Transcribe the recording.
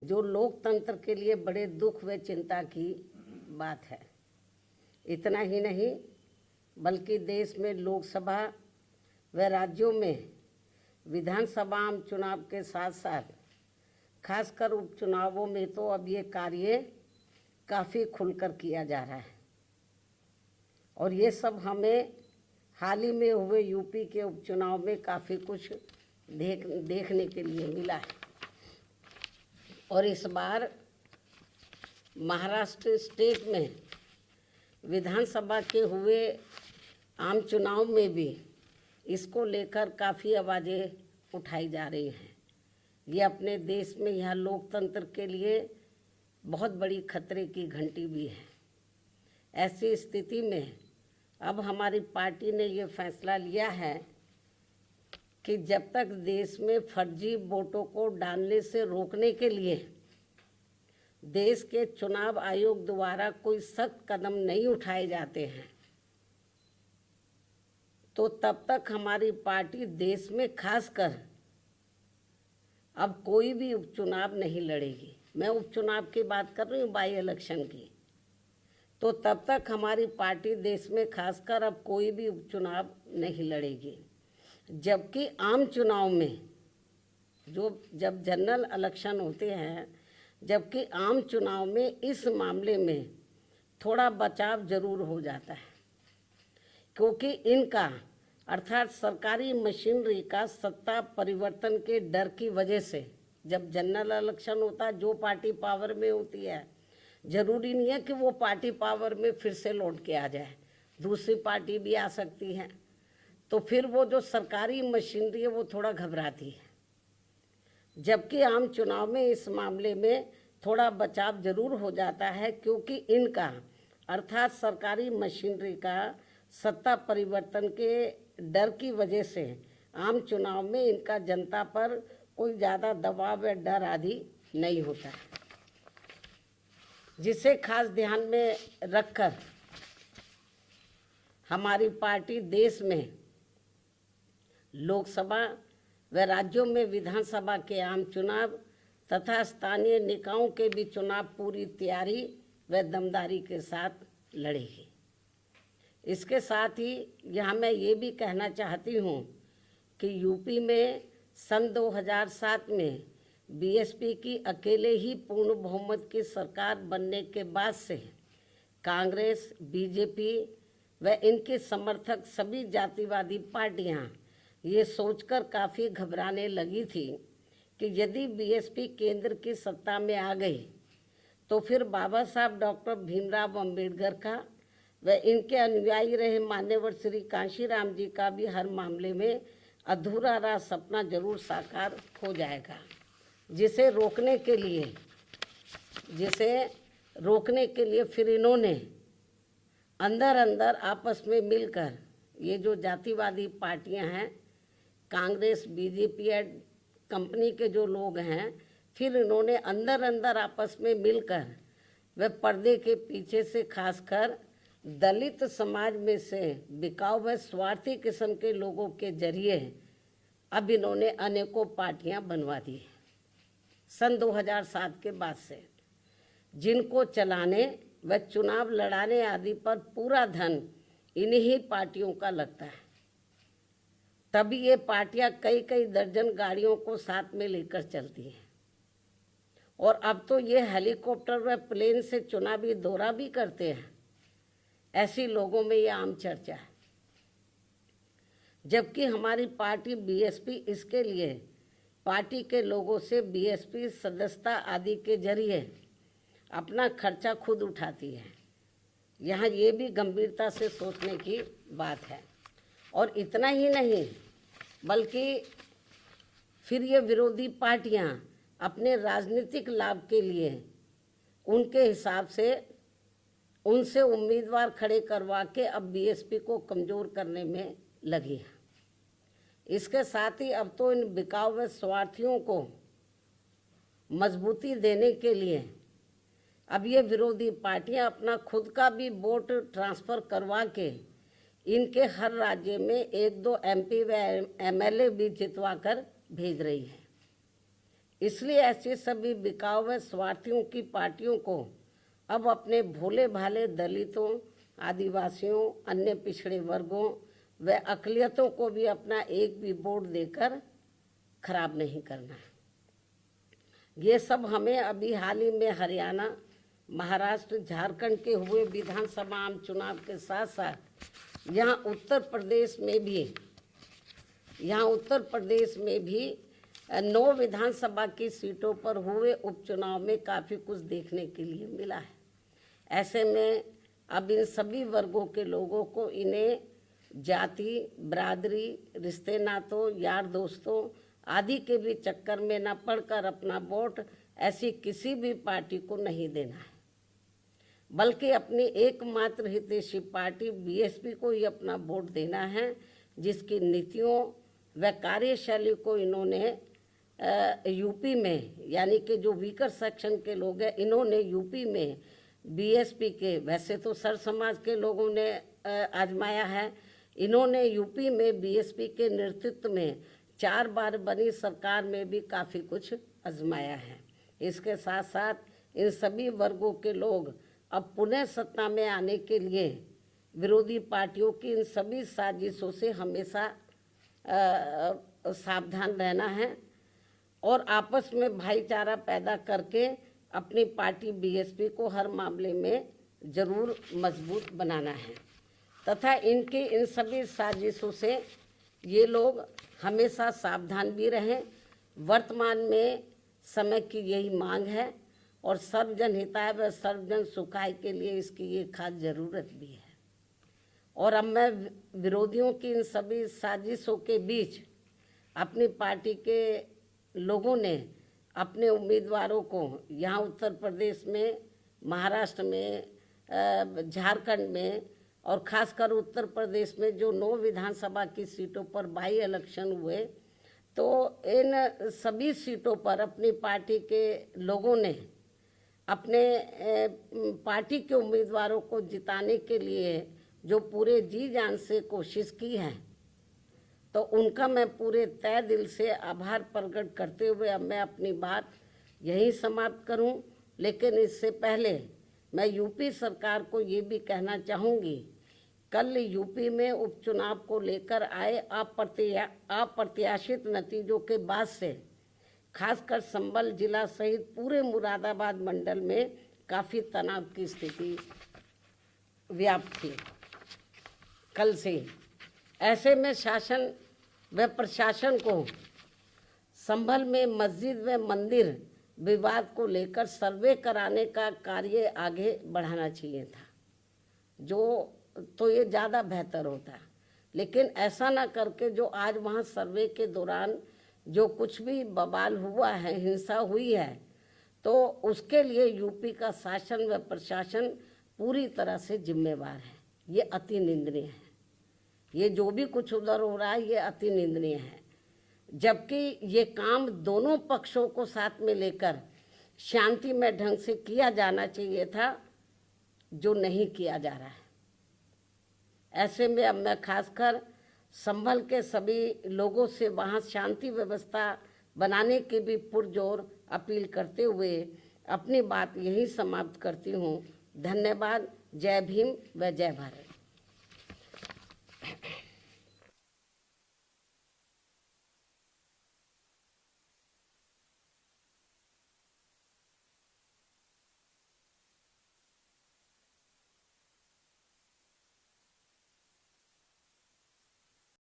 जो लोकतंत्र के लिए बड़े दुख व चिंता की बात है। इतना ही नहीं बल्कि देश में लोकसभा व राज्यों में विधानसभा आम चुनाव के साथ साथ खासकर उपचुनावों में तो अब ये कार्य काफ़ी खुलकर किया जा रहा है और ये सब हमें हाल ही में हुए यूपी के उपचुनाव में काफ़ी कुछ देखने के लिए मिला है। और इस बार महाराष्ट्र स्टेट में विधानसभा के हुए आम चुनाव में भी इसको लेकर काफ़ी आवाज़ें उठाई जा रही हैं। ये अपने देश में यह लोकतंत्र के लिए बहुत बड़ी खतरे की घंटी भी है। ऐसी स्थिति में अब हमारी पार्टी ने ये फैसला लिया है कि जब तक देश में फर्जी वोटों को डालने से रोकने के लिए देश के चुनाव आयोग द्वारा कोई सख्त कदम नहीं उठाए जाते हैं तो तब तक हमारी पार्टी देश में खासकर अब कोई भी उपचुनाव नहीं लड़ेगी। मैं उपचुनाव की बात कर रही हूँ, बाई इलेक्शन की। तो तब तक हमारी पार्टी देश में खासकर अब कोई भी उपचुनाव नहीं लड़ेगी। जबकि आम चुनाव में जब जनरल इलेक्शन होते हैं, जबकि आम चुनाव में इस मामले में थोड़ा बचाव जरूर हो जाता है, क्योंकि इनका अर्थात सरकारी मशीनरी का सत्ता परिवर्तन के डर की वजह से जब जनरल इलेक्शन होता है, जो पार्टी पावर में होती है जरूरी नहीं है कि वो पार्टी पावर में फिर से लौट के आ जाए, दूसरी पार्टी भी आ सकती है। तो फिर वो जो सरकारी मशीनरी है वो थोड़ा घबराती है। जबकि आम चुनाव में इस मामले में थोड़ा बचाव जरूर हो जाता है, क्योंकि इनका अर्थात सरकारी मशीनरी का सत्ता परिवर्तन के डर की वजह से आम चुनाव में इनका जनता पर कोई ज़्यादा दबाव या डर आदि नहीं होता है, जिसे खास ध्यान में रखकर हमारी पार्टी देश में लोकसभा व राज्यों में विधानसभा के आम चुनाव तथा स्थानीय निकायों के भी चुनाव पूरी तैयारी व दमदारी के साथ लड़ेगी। इसके साथ ही यहाँ मैं ये भी कहना चाहती हूँ कि यूपी में सन 2007 में बीएसपी की अकेले ही पूर्ण बहुमत की सरकार बनने के बाद से कांग्रेस, बीजेपी व इनके समर्थक सभी जातिवादी पार्टियां ये सोचकर काफ़ी घबराने लगी थी कि यदि बीएसपी केंद्र की सत्ता में आ गई तो फिर बाबा साहब डॉक्टर भीमराव अंबेडकर का व इनके अनुयायी रहे मान्यवर श्री कांशीराम जी का भी हर मामले में अधूरा रहा सपना जरूर साकार हो जाएगा, जिसे रोकने के लिए फिर इन्होंने अंदर अंदर आपस में मिलकर ये जो जातिवादी पार्टियां हैं, कांग्रेस, बीजेपी और कंपनी के जो लोग हैं, फिर इन्होंने अंदर अंदर आपस में मिलकर व पर्दे के पीछे से खासकर दलित समाज में से बिकाऊ व स्वार्थी किस्म के लोगों के जरिए अब इन्होंने अनेकों पार्टियां बनवा दी सन 2007 के बाद से, जिनको चलाने व चुनाव लड़ाने आदि पर पूरा धन इन्हीं पार्टियों का लगता है। तभी ये पार्टियां कई कई दर्जन गाड़ियों को साथ में लेकर चलती हैं और अब तो ये हेलीकॉप्टर व प्लेन से चुनावी दौरा भी करते हैं। ऐसी लोगों में ये आम चर्चा है। जबकि हमारी पार्टी बीएसपी इसके लिए पार्टी के लोगों से बीएसपी सदस्यता आदि के जरिए अपना खर्चा खुद उठाती है। यहाँ ये भी गंभीरता से सोचने की बात है। और इतना ही नहीं बल्कि फिर ये विरोधी पार्टियाँ अपने राजनीतिक लाभ के लिए उनके हिसाब से उनसे उम्मीदवार खड़े करवा के अब बीएसपी को कमज़ोर करने में लगी है। इसके साथ ही अब तो इन बिकाऊ व स्वार्थियों को मजबूती देने के लिए अब ये विरोधी पार्टियां अपना खुद का भी वोट ट्रांसफ़र करवा के इनके हर राज्य में 1-2 एमपी व एमएलए भी जितवा कर भेज रही है। इसलिए ऐसे सभी बिकाऊ व स्वार्थियों की पार्टियों को अब अपने भोले भाले दलितों, आदिवासियों, अन्य पिछड़े वर्गों व अक़लियतों को भी अपना एक भी वोट देकर खराब नहीं करना है। ये सब हमें अभी हाल ही में हरियाणा, महाराष्ट्र, झारखंड के हुए विधानसभा आम चुनाव के साथ साथ यहाँ उत्तर प्रदेश में भी 9 विधानसभा की सीटों पर हुए उपचुनाव में काफ़ी कुछ देखने के लिए मिला है। ऐसे में अब इन सभी वर्गों के लोगों को इन्हें जाति, बरादरी, रिश्ते नातों, यार दोस्तों आदि के भी चक्कर में न पड़कर अपना वोट ऐसी किसी भी पार्टी को नहीं देना है, बल्कि अपनी एकमात्र हितैषी पार्टी बीएसपी को ही अपना वोट देना है, जिसकी नीतियों व कार्यशैली को इन्होंने यूपी में, यानी कि जो वीकर सेक्शन के लोग हैं, इन्होंने यूपी में बीएसपी के, वैसे तो सर समाज के लोगों ने आजमाया है, इन्होंने यूपी में बीएसपी के नेतृत्व में 4 बार बनी सरकार में भी काफ़ी कुछ आजमाया है। इसके साथ साथ इन सभी वर्गों के लोग अब पुनः सत्ता में आने के लिए विरोधी पार्टियों की इन सभी साजिशों से हमेशा सावधान रहना है और आपस में भाईचारा पैदा करके अपनी पार्टी बीएसपी को हर मामले में जरूर मजबूत बनाना है तथा इनकी इन सभी साजिशों से ये लोग हमेशा सावधान भी रहें। वर्तमान में समय की यही मांग है और सर्वजन हिताय व सर्वजन सुखाय के लिए इसकी ये खास ज़रूरत भी है। और अब मैं विरोधियों की इन सभी साजिशों के बीच अपनी पार्टी के लोगों ने अपने उम्मीदवारों को यहाँ उत्तर प्रदेश में, महाराष्ट्र में, झारखंड में और ख़ासकर उत्तर प्रदेश में जो 9 विधानसभा की सीटों पर बाई इलेक्शन हुए, तो इन सभी सीटों पर अपनी पार्टी के लोगों ने अपने पार्टी के उम्मीदवारों को जिताने के लिए जो पूरे जी जान से कोशिश की है, तो उनका मैं पूरे तय दिल से आभार प्रकट करते हुए अब मैं अपनी बात यहीं समाप्त करूं। लेकिन इससे पहले मैं यूपी सरकार को ये भी कहना चाहूँगी, कल यूपी में उपचुनाव को लेकर आए अप्रत्याशित नतीजों के बाद से खासकर संभल जिला सहित पूरे मुरादाबाद मंडल में काफ़ी तनाव की स्थिति व्याप्त थी कल से। ऐसे में शासन व प्रशासन को संभल में मस्जिद व मंदिर विवाद को लेकर सर्वे कराने का कार्य आगे बढ़ाना चाहिए था, जो तो ये ज़्यादा बेहतर होता। लेकिन ऐसा ना करके जो आज वहाँ सर्वे के दौरान जो कुछ भी बवाल हुआ है, हिंसा हुई है, तो उसके लिए यूपी का शासन व प्रशासन पूरी तरह से जिम्मेवार है। ये अति निंदनीय है। ये जो भी कुछ उधर हो रहा है ये अति निंदनीय है, जबकि ये काम दोनों पक्षों को साथ में लेकर शांतिमय ढंग से किया जाना चाहिए था, जो नहीं किया जा रहा है। ऐसे में अब मैं खासकर संभल के सभी लोगों से वहाँ शांति व्यवस्था बनाने की भी पुरजोर अपील करते हुए अपनी बात यहीं समाप्त करती हूँ। धन्यवाद। जय भीम व जय भारत।